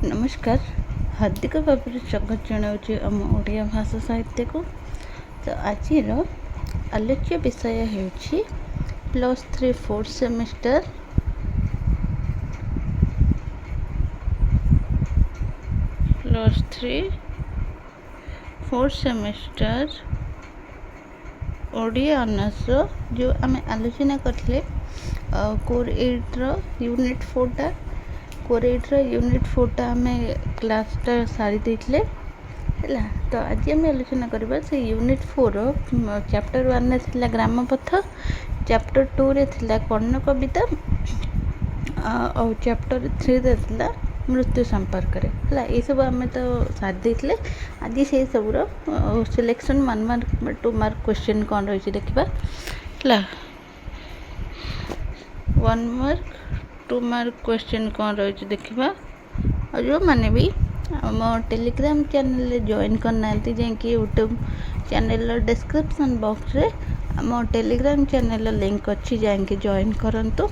नमस्कार। हार्दिक भाव स्वागत जनाऊँ आम ओडिया भाषा साहित्य को। तो आज आलोच्य विषय है +3 4th semester +3 4th semester Odia honours जो आम आलोचना करते कोर 8 यूनिट 4टा कोर 8 यूनिट 4टा आम क्लासटा सारी देते है। तो आज आम आलोचना करवा से यूनिट 4 चैप्टर 1 थी ग्रामपथ, चैप्टर 2 रे थिला कर्ण कविता और चैप्टर 3 रे थिला मृत्यु संपर्क है। ये सब आम तो सारी देते। आज से सबूर सिलेक्शन 1 मार्क 2 मार्क क्वेश्चन कौन रही देखा है। 1 मार्क 2 मार्क क्वेश्चन कौन रही देखा। और जो मैंने भी आम टेलीग्राम चैनल जॉइन करना जाकि यूट्यूब चैनल डिस्क्रिप्शन बॉक्स रे आम टेलीग्राम चैनल लिंक अच्छी जाकि जॉइन करंतु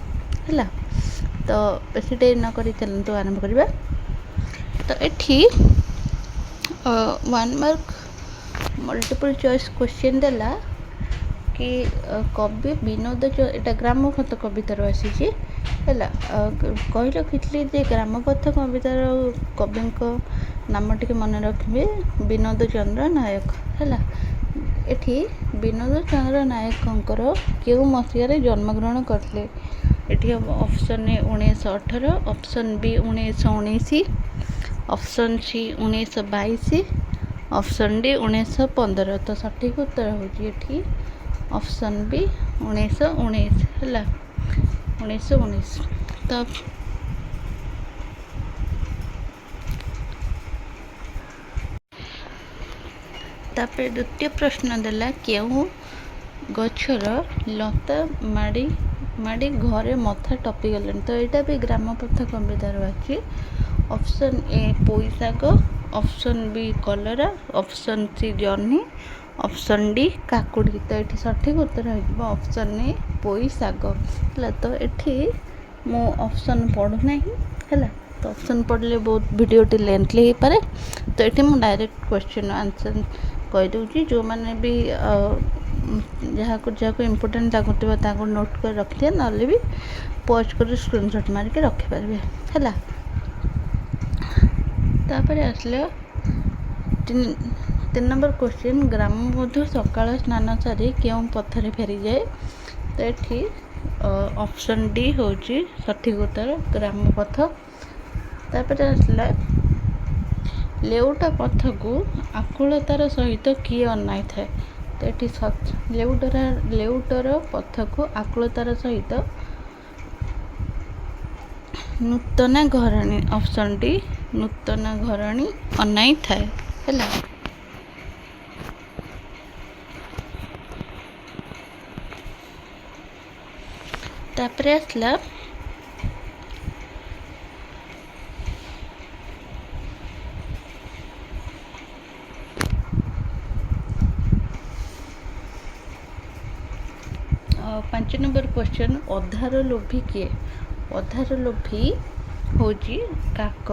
है। तो बेसी देरी न करी चलतु आरंभ करवा। तो ये 1 मार्क मल्टीपल चॉइस क्वेश्चन देला कि कवि विनोद एटा ग्रामपथ कवितार आसी है। कही रखी जे ग्रामपथ कवितार कवि नाम टी मन रखिए विनोद चंद्र नायक है। ये विनोद चंद्र नायकंकर क्यों मसीह जन्मग्रहण करते ये option A 1918, option B 1919, option C 1922, option D 1915। तो सठिक उत्तर होगी ऑप्शन बी 1919 है 1919। तो तापर द्वितीय प्रश्न देला क्यों गछर लता माड़ी माड़ी घरे मथा टपी गले। तो यहाँ भी ग्रामपथ कवितार अच्छी। ऑप्शन ए पोई शाग, ऑप्शन बी कलरा, ऑप्शन सी जह्नी, ऑप्शन डी काकुड़ी। तो ये सठिक उत्तर हो ऑप्शन ए पोई शाग है। तो ये मु ऑप्शन पढ़ुना है। तो ऑप्शन पढ़ले बहुत वीडियोटी लेंथली हो पारे। तो ये मुझे डायरेक्ट क्वेश्चन आंसर कहीदे जो मैंने भी जहाँ को इम्पोर्टेंट लगुव नोट कर रखिए ना भी पॉज कर स्क्रीनशॉट मारिक रखिपारे है। तापर आसले 3 नंबर क्वेश्चन ग्रामबधू सकाल स्नान सारी क्यों पथरे फेरी जाए। तो ये ऑप्शन डी हूँ सठिक उत्तर ग्रामपथ। तापर आसला लेउटा पथ को आकुलतार सहित किए अनाई थाए। तो ये लेउटर पथ को आकुलतार सहित नूतन घरणी, ऑप्शन डी नूतन घरणी अनाई थाए है। तापर आसला 5 नंबर क्वेश्चन अधार लोभी किए। अधार लोभी हूँ काक।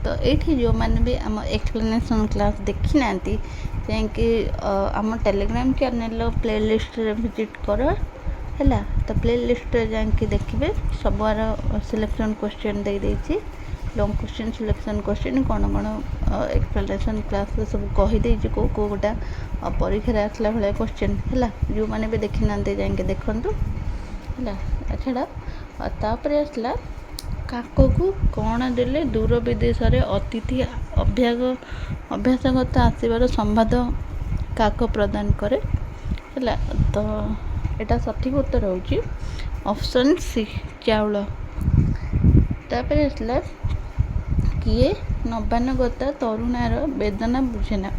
तो ये जो मैंने भी आम एक्सप्लेनेशन क्लास देखी ना जा आम टेलीग्राम चैनल प्लेलिस्ट विजिट कर है। तो प्लेलिस्ट जाकि देखिए सबुआर सिलेक्शन क्वेश्चन दे देती लॉन्ग क्वेश्चन सिलेक्शन क्वेश्चन कौन कौन एक्सप्लेनेशन क्लास सब कहीदे कौ गोटा परीक्षा आसला भाया क्वेश्चन है। जो मैंने भी देखी ना जाकि देखूँ है। छाड़ा तापर आसला काक को कौन देले दूर विदेश रे अतिथि अभ्यासगत आसबार संवाद काक प्रदान करे है। तो यहाँ सठिक उत्तर होची ऑप्शन सी चाउल। तापर आसला किए नबानुगता तरुणार वेदना बुझेना।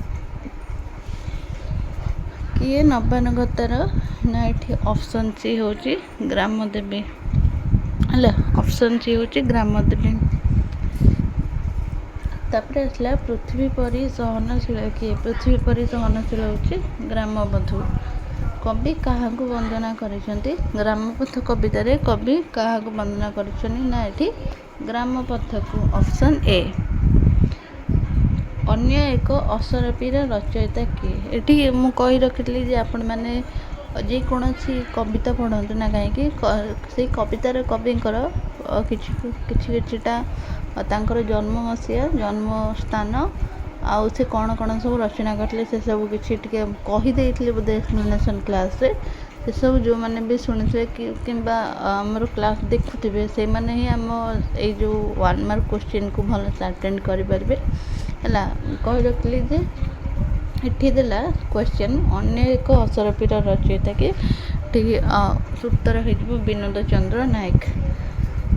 किए नबानुगतार ना ये ऑप्शन सी हूँ ग्रामदेवी है। ऑप्शन सी हूँ ग्रामदेवी। तापर आसला पृथ्वी परी सहनशील किए। पृथ्वी परी सहनशील हूँ ग्रामबधू। कवि क्या वंदना करिसेंती ग्रामपथ कवितार कवि क्या वंदना करिसेंती ना ये ग्रामपथ को ऑप्शन ए। ଅନ୍ୟ ଏକ ଅସରପୀର ରଚୟିତା କିଏ? ଏଠି ମୁଁ କହି ରଖିଥିଲି ଯେ ଆପଣମାନେ ଯେକୌଣସି କବିତା ପଢ଼ନ୍ତୁ ନା କାହିଁକି ସେଇ କବିତାର କବିଙ୍କର କିଛିଟା ତାଙ୍କର ଜନ୍ମ ମସିହା, ଜନ୍ମ ସ୍ଥାନ, ଆଉ ସେ କ'ଣ ସବୁ ରଚନା କରିଥିଲେ ସେସବୁ କିଛି ଟିକେ କହିଦେଇଥିଲେ ବୋଧେ ଏକ୍ସପ୍ଲାନେସନ୍ କ୍ଲାସ୍ରେ। ସେସବୁ ଯେଉଁମାନେ ବି ଶୁଣିଥିବେ କିମ୍ବା ଆମର କ୍ଲାସ୍ ଦେଖୁଥିବେ ସେଇମାନେ ହିଁ ଆମ ଏଇ ଯେଉଁ 1 ମାର୍କ କୋଶ୍ଚିନ୍କୁ ଭଲସେ ଆଟେଣ୍ଡ କରିପାରିବେ ହେଲା। କହି ରଖିଲି ଯେ ଏଠି ଦେଲା କ୍ୱେଶ୍ଚନ୍ ଅନ୍ୟ ଏକ ଅସରପୀର ରଚୟିତା କି ଟିକେ ଉତ୍ତର ହୋଇଯିବ ବିନୋଦ ଚନ୍ଦ୍ର ନାୟକ।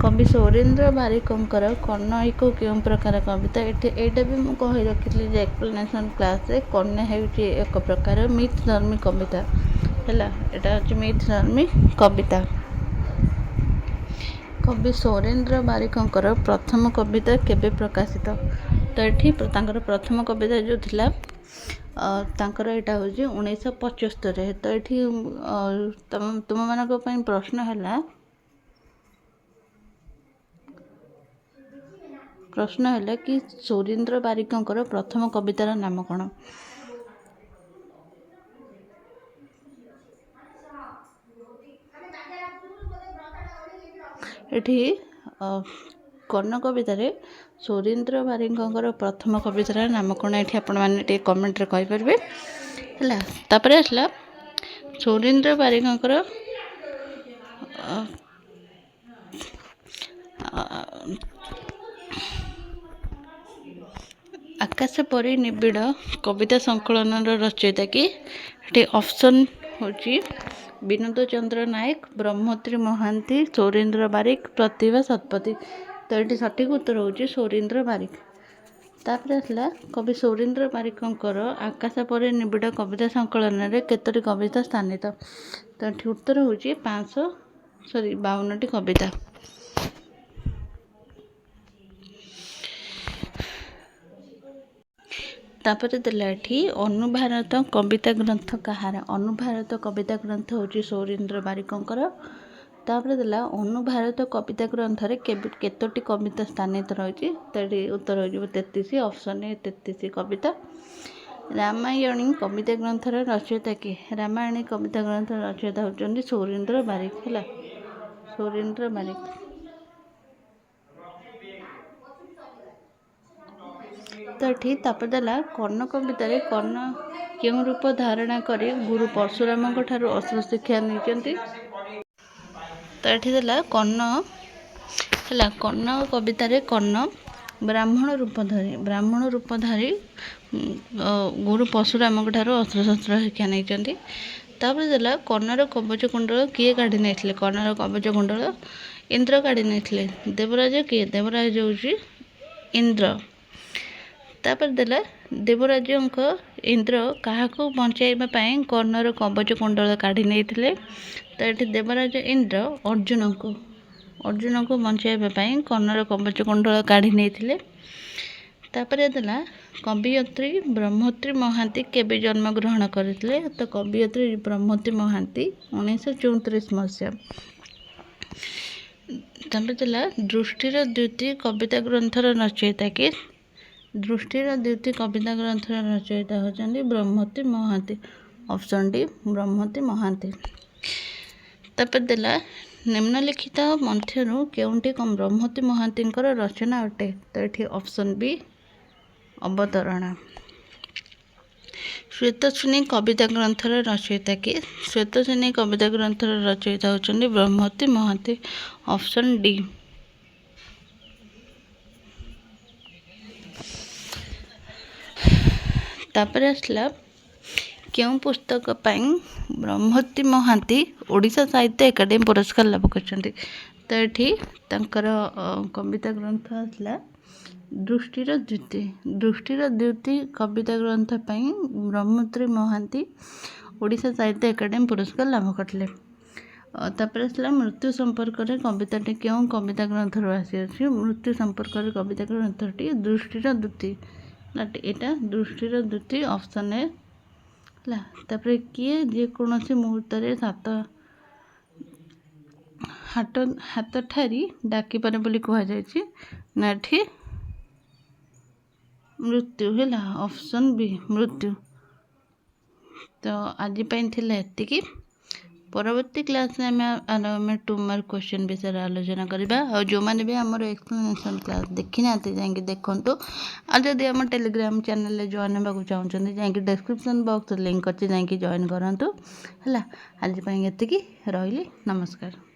କବି ସୌରେନ୍ଦ୍ର ବାରିକଙ୍କର କର୍ଣ୍ଣ କେଉଁ ପ୍ରକାର କବିତା? ଏଇଟା ବି ମୁଁ କହି ରଖିଥିଲି ଯେ ଏକ୍ସପ୍ଲାନେସନ୍ କ୍ଲାସ୍ରେ କର୍ଣ୍ଣ ହେଉଛି ଏକ ପ୍ରକାର ମିଥ୍ ଧର୍ମୀ କବିତା ହେଲା। ଏଇଟା ହେଉଛି ମିଥ୍ ଧର୍ମୀ କବିତା। କବି ସୌରେନ୍ଦ୍ର ବାରିକଙ୍କର ପ୍ରଥମ କବିତା କେବେ ପ୍ରକାଶିତ? ତ ଏଠି ତାଙ୍କର ପ୍ରଥମ କବିତା ଯେଉଁ ଥିଲା ତାଙ୍କର ଏଇଟା ହେଉଛି 1975। ତ ଏଠି ତୁମମାନଙ୍କ ପାଇଁ ପ୍ରଶ୍ନ ହେଲା କି ସୌରେନ୍ଦ୍ର ବାରିକଙ୍କର ପ୍ରଥମ କବିତାର ନାମ କ'ଣ? ଏଠି କର୍ଣ୍ଣ କବିତାରେ ସୌରେନ୍ଦ୍ର ବାରିକଙ୍କର ପ୍ରଥମ କବିତାର ନାମ କ'ଣ? ଏଠି ଆପଣମାନେ ଟିକେ କମେଣ୍ଟରେ କହିପାରିବେ ହେଲା। ତାପରେ ଆସିଲା ସୌରେନ୍ଦ୍ର ବାରିକଙ୍କର ଆକାଶ ପରି ନିବିଡ଼ କବିତା ସଂକଳନର ରଚୟିତା କି? ଏଠି ଅପସନ୍ ହେଉଛି ବିନୋଦ ଚନ୍ଦ୍ର ନାୟକ, ବ୍ରହ୍ମତ୍ରୀ ମହାନ୍ତି, ସୌରେନ୍ଦ୍ର ବାରିକ, ପ୍ରତିଭା ଶତପଥୀ। ତ ଏଠି ସଠିକ୍ ଉତ୍ତର ହେଉଛି ସୌରେନ୍ଦ୍ର ବାରିକ। ତାପରେ ଆସିଲା କବି ସୌରେନ୍ଦ୍ର ବାରିକଙ୍କର ଆକାଶ ପରି ନିବିଡ଼ କବିତା ସଂକଳନରେ କେତୋଟି କବିତା ସ୍ଥାନିତ? ତ ଏଠି ଉତ୍ତର ହେଉଛି 52ଟି କବିତା। ତାପରେ ଦେଲା ଏଠି ଅନୁଭାରତ କବିତା ଗ୍ରନ୍ଥ କାହାର? ଅନୁଭାରତ କବିତା ଗ୍ରନ୍ଥ ହେଉଛି ସୌରେନ୍ଦ୍ର ବାରିକଙ୍କର। ତାପରେ ଦେଲା ଅନୁଭାରତ କବିତା ଗ୍ରନ୍ଥରେ କେତୋଟି କବିତା ସ୍ଥାନିତ ରହିଛି? ତ ଏଠି ଉତ୍ତର ହୋଇଯିବ 33। ଅପସନ୍ ଏ 33 କବିତା। ରାମାୟଣୀ କବିତା ଗ୍ରନ୍ଥର ରଚୟିତା କିଏ? ରାମାୟଣୀ କବିତା ଗ୍ରନ୍ଥର ରଚୟିତା ହେଉଛନ୍ତି ସୌରେନ୍ଦ୍ର ବାରିକ ହେଲା। ସୌରେନ୍ଦ୍ର ବାରିକ। ତ ଏଠି ତାପରେ ଦେଲା କର୍ଣ୍ଣ କବିତାରେ କର୍ଣ୍ଣ କେଉଁ ରୂପ ଧାରଣା କରି ଗୁରୁ ପରଶୁରାମଙ୍କ ଠାରୁ ଅସ୍ତ୍ର ଶିକ୍ଷା ନେଇଛନ୍ତି? ତ ଏଠି ଦେଲା କର୍ଣ୍ଣ କବିତାରେ କର୍ଣ୍ଣ ବ୍ରାହ୍ମଣ ରୂପ ଧରି ଗୁରୁ ପରଶୁରାମଙ୍କ ଠାରୁ ଅସ୍ତ୍ରଶସ୍ତ୍ର ଶିକ୍ଷା ନେଇଛନ୍ତି। ତାପରେ ଦେଲା କର୍ଣ୍ଣର କବଚ କୁଣ୍ଡଳ କିଏ କାଢ଼ି ନେଇଥିଲେ? କର୍ଣ୍ଣର କବଚ କୁଣ୍ଡଳ ଇନ୍ଦ୍ର କାଢ଼ି ନେଇଥିଲେ। ଦେବରାଜ କିଏ? ଦେବରାଜ ହେଉଛି ଇନ୍ଦ୍ର। ତାପରେ ଦେଲା ଦେବରାଜଙ୍କ ଇନ୍ଦ୍ର କାହାକୁ ବଞ୍ଚାଇବା ପାଇଁ କର୍ଣ୍ଣର କବଚ କୁଣ୍ଡଳ କାଢ଼ି ନେଇଥିଲେ? ତ ଏଠି ଦେବରାଜ ଇନ୍ଦ୍ର ଅର୍ଜୁନଙ୍କୁ ବଞ୍ଚାଇବା ପାଇଁ କର୍ଣ୍ଣର କବଚ କୁଣ୍ଡଳ କାଢ଼ି ନେଇଥିଲେ। ତାପରେ ଦେଲା କବିୟତ୍ରୀ ବ୍ରହ୍ମତ୍ରୀ ମହାନ୍ତି କେବେ ଜନ୍ମଗ୍ରହଣ କରିଥିଲେ? ତ କବିୟତ୍ରୀ ବ୍ରହ୍ମତ୍ରୀ ମହାନ୍ତି 1934 ମସିହା। ତାପରେ ଦେଲା ଦୃଷ୍ଟିର ଦ୍ୟୁତି କବିତା ଗ୍ରନ୍ଥର ରଚୟିତା କିଏ? ଦୃଷ୍ଟିର ଦ୍ୟୁତି କବିତା ଗ୍ରନ୍ଥର ରଚୟିତା ହେଉଛନ୍ତି ବ୍ରହ୍ମତ୍ରୀ ମହାନ୍ତି। Option D Brahmatri Mohanty. ତାପରେ ଦେଲା ନିମ୍ନଲିଖିତ ମଧ୍ୟରୁ କେଉଁଟି ବ୍ରହ୍ମତ୍ରୀ ମହାନ୍ତିଙ୍କର ରଚନା ଅଟେ? ତ ଏଠି ଅପସନ୍ ବି ଅବତରଣା। ଶ୍ଵେତଶ୍ରେଣୀ କବିତା ଗ୍ରନ୍ଥର ରଚୟିତା କିଏ? ଶ୍ଵେତଶ୍ରେଣୀ କବିତା ଗ୍ରନ୍ଥର ରଚୟିତା ହେଉଛନ୍ତି ବ୍ରହ୍ମତ୍ରୀ ମହାନ୍ତି। Option D. ତାପରେ ଆସିଲା କେଉଁ ପୁସ୍ତକ ପାଇଁ ବ୍ରହ୍ମତ୍ରୀ ମହାନ୍ତି ଓଡ଼ିଶା ସାହିତ୍ୟ ଏକାଡେମୀ ପୁରସ୍କାର ଲାଭ କରିଛନ୍ତି? ତ ଏଠି ତାଙ୍କର କବିତା ଗ୍ରନ୍ଥ ଆସିଲା ଦୃଷ୍ଟିର ଦ୍ୟୁତି କବିତା ଗ୍ରନ୍ଥ ପାଇଁ ବ୍ରହ୍ମତ୍ରୀ ମହାନ୍ତି ଓଡ଼ିଶା ସାହିତ୍ୟ ଏକାଡେମୀ ପୁରସ୍କାର ଲାଭ କରିଥିଲେ। ତାପରେ ଆସିଲା ମୃତ୍ୟୁ ସମ୍ପର୍କରେ କବିତାଟି କେଉଁ କବିତା ଗ୍ରନ୍ଥରୁ ଆସିଅଛି? ମୃତ୍ୟୁ ସମ୍ପର୍କରେ କବିତା ଗ୍ରନ୍ଥଟି ଦୃଷ୍ଟିର ଦ୍ୟୁତି। ଏଇଟା ଦୃଷ୍ଟିର ଦ୍ୟୁତି ଅପସନ୍ ଏ ହେଲା। ତାପରେ କିଏ ଯେକୌଣସି ମୁହୂର୍ତ୍ତରେ ହାତ ଠାରି ଡାକିପାରେ ବୋଲି କୁହାଯାଇଛି? ନା ଏଠି मृत्यु है ऑप्शन बी मृत्यु। तो आज एतिकी परवर्ती क्लास में 2 मार्क क्वेश्चन विषय आलोचना करवा। और जो मैंने भी आमर एक्सप्लेनेशन क्लास देखी ना जाकि देखूँ। और जदि आम टेलीग्राम चैनल जॉइन होगा चाहते जाकि डिस्क्रिप्शन बॉक्स लिंक अच्छे जाकि जॉइन करूँ है। आज एतिकी रही नमस्कार।